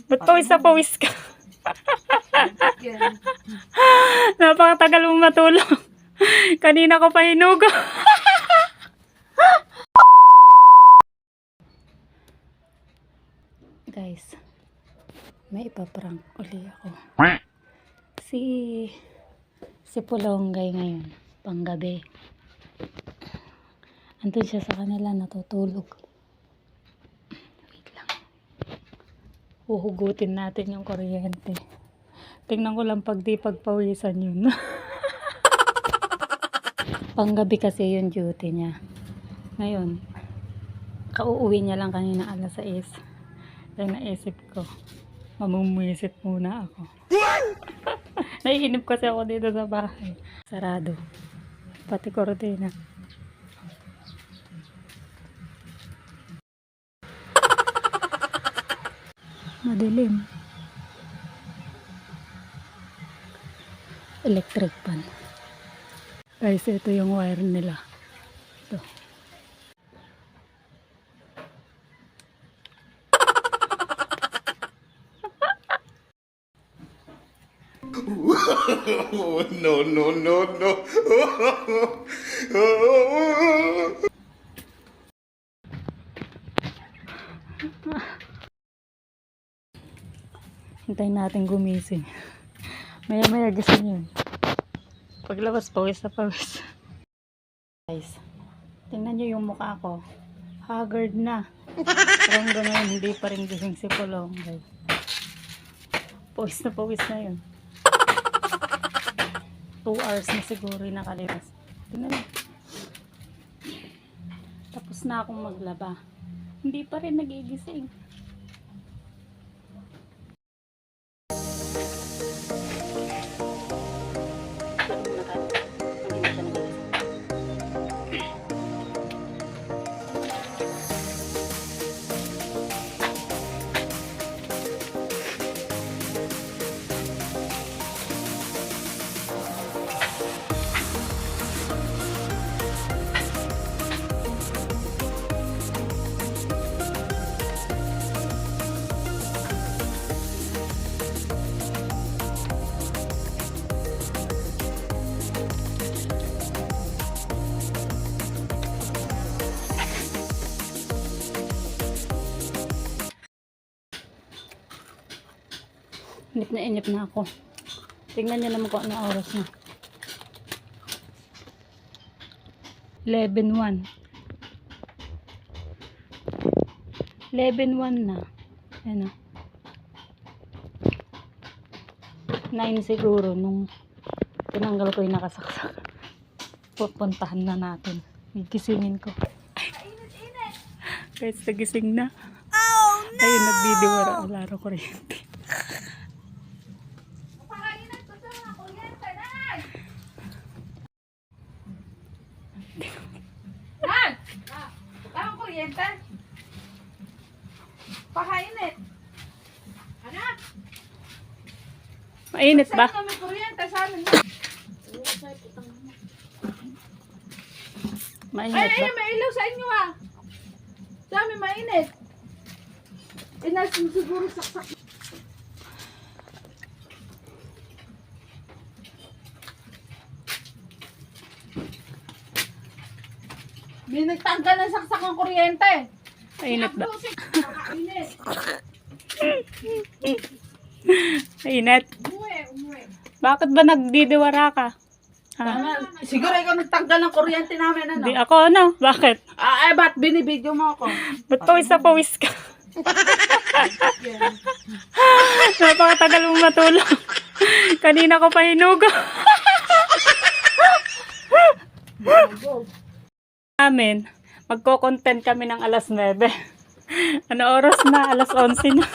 Ba't pawis na pawis ka? Napakatagal mong matulog. Kanina ko pa hinugo. Guys, may ipaprank uli ako. Si Pulonggay ngayon, panggabi. Andun siya sa kanila, natutulog. Wait lang. Uhugutin natin yung kuryente. Tingnan ko lang pag di pagpawisan yun. Panggabi kasi yung duty niya. Ngayon, kauuwi niya lang kanina alas 6. Kaya naisip ko, mamumuisit muna ako. Naiinip kasi ako dito sa bahay. Sarado. Pati kortina. Madilim. Electric pan. Guys, ito yung wire nila. Ito. No, no, no, no. Hintayin natin gumising. Maya-maya gising yun. Paglabas, pawis na pawis. Guys, tingnan nyo yung mukha ko. Haggard na. Pero hanggang ngayon, hindi pa rin gising si Pulonggay. Pawis na yun. 2 hours na siguro yung nakalipas. Tingnan nyo. Tapos na akong maglaba. Hindi pa rin nagigising. Inip na ako. Tingnan nyo naman kung anong oras na. 11:01. 11:01 na. Ayan o. 9 siguro nung tinanggal ko yung nakasaksak. Pupuntahan na natin. Gisingin ko. Guys, nagising na. Ayun, nagdidiwara. Alaro kuryente. Pakainit. Anak. Mainit ba? Saan kami kuryente? Saan? Mainit ba? Ay, may ilaw sa inyo ah. Dami mainit. Siguro saksak. May nagtanggal ng saksak ng kuryente. Mainit ba? Mainit. Mainit? Umuwi. Bakit ba nagdidiwara ka? Ha? Siguro ikaw nagtanggal ng kuryente namin, ano? Di ako ano? Bakit? Ba't binibidyo mo ako? Ba't pawis na pawis ka? Napakatagal mong matulog. Kanina ko pa hinugo. Amin, magko-content kami ng alas 9. Ano oras na? Alas 11 na.